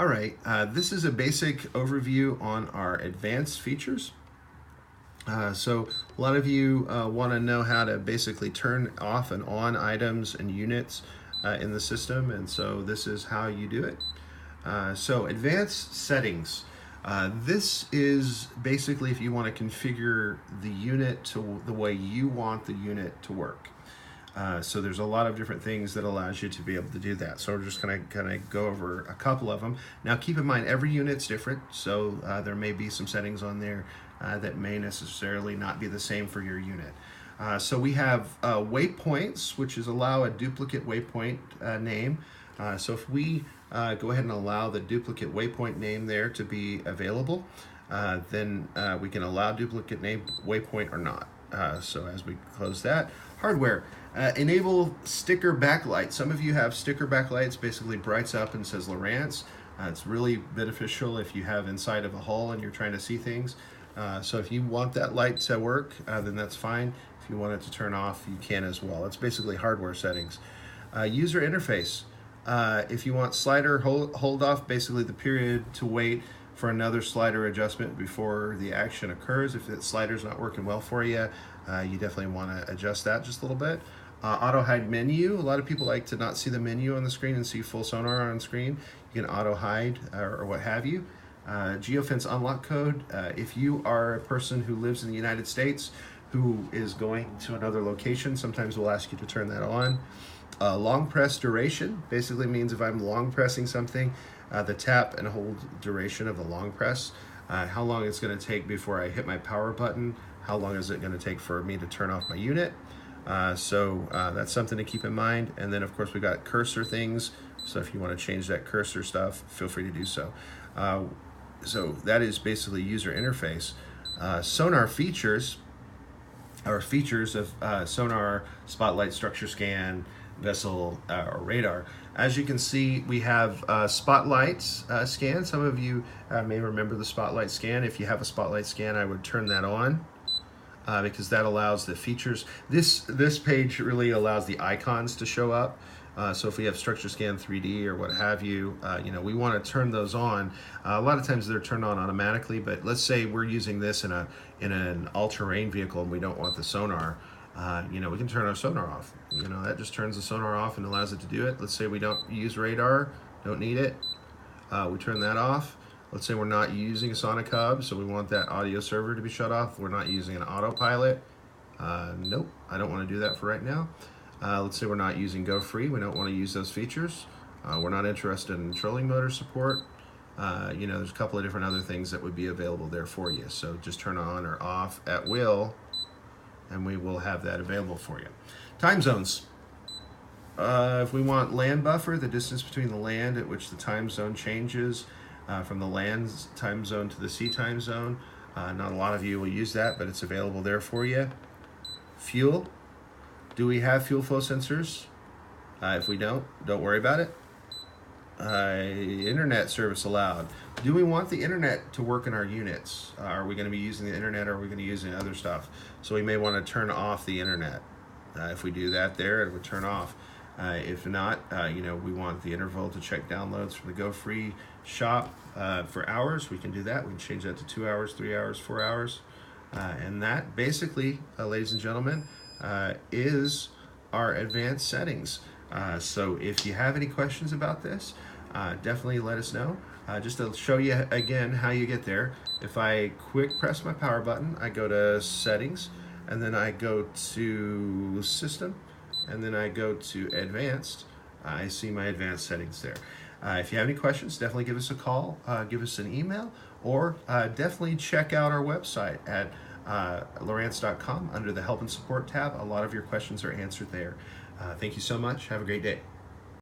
All right, this is a basic overview on our advanced features. So a lot of you want to know how to basically turn off and on items and units in the system, and so this is how you do it. So advanced settings. This is basically if you want to configure the unit to the way you want the unit to work. So there's a lot of different things that allows you to be able to do that. So we're just going to go over a couple of them. Now keep in mind every unit's different, so there may be some settings on there that may necessarily not be the same for your unit. So we have waypoints, which is allow a duplicate waypoint name. So if we go ahead and allow the duplicate waypoint name there to be available, then we can allow duplicate name waypoint or not. So as we close that, hardware, enable sticker backlight. Some of you have sticker backlights, basically brights up and says Lowrance. It's really beneficial if you have inside of a hull and you're trying to see things. So if you want that light to work, then that's fine. If you want it to turn off, you can as well. It's basically hardware settings. User interface. If you want slider hold off, basically the period to wait for another slider adjustment before the action occurs. If that slider's not working well for you, you definitely want to adjust that just a little bit. Auto hide menu. A lot of people like to not see the menu on the screen and see full sonar on screen. You can auto hide or what have you. Geofence unlock code. If you are a person who lives in the United States who is going to another location, sometimes we'll ask you to turn that on. Long press duration basically means if I'm long pressing something, the tap and hold duration of the long press, how long it's going to take before I hit my power button, how long is it going to take for me to turn off my unit. So that's something to keep in mind. And then of course we got cursor things, so if you want to change that cursor stuff, feel free to do so. So that is basically user interface. Sonar features are features of sonar, spotlight, structure scan, vessel, or radar. As you can see, we have spotlight scan. Some of you may remember the spotlight scan. If you have a spotlight scan, I would turn that on because that allows the features. This page really allows the icons to show up. So if we have structure scan 3D or what have you, we want to turn those on. A lot of times they're turned on automatically, but let's say we're using this in an all-terrain vehicle and we don't want the sonar. We can turn our sonar off. That just turns the sonar off and allows it to do it. Let's say we don't use radar, don't need it. We turn that off. Let's say we're not using a sonic hub, so we want that audio server to be shut off. We're not using an autopilot. Nope, I don't want to do that for right now. Let's say we're not using Go Free. We don't want to use those features. We're not interested in trolling motor support. There's a couple of different other things that would be available there for you. So just turn on or off at will, and we will have that available for you. Time zones. If we want land buffer, the distance between the land at which the time zone changes from the land time zone to the sea time zone. Not a lot of you will use that, but it's available there for you. Fuel. Do we have fuel flow sensors? If we don't worry about it. Internet service allowed. Do we want the internet to work in our units? Are we going to be using the internet, or are we going to be using other stuff? So we may want to turn off the internet. If we do that there, it would turn off. If not, we want the interval to check downloads from the Go Free shop for hours. We can do that. We can change that to 2 hours, 3 hours, 4 hours. And that basically, ladies and gentlemen, is our advanced settings. So if you have any questions about this, definitely let us know. Just to show you again how you get there, if I quick press my power button, I go to settings, and then I go to system, and then I go to advanced. I see my advanced settings there. If you have any questions, definitely give us a call, give us an email, or definitely check out our website at Lowrance.com under the help and support tab. A lot of your questions are answered there. Thank you so much. Have a great day.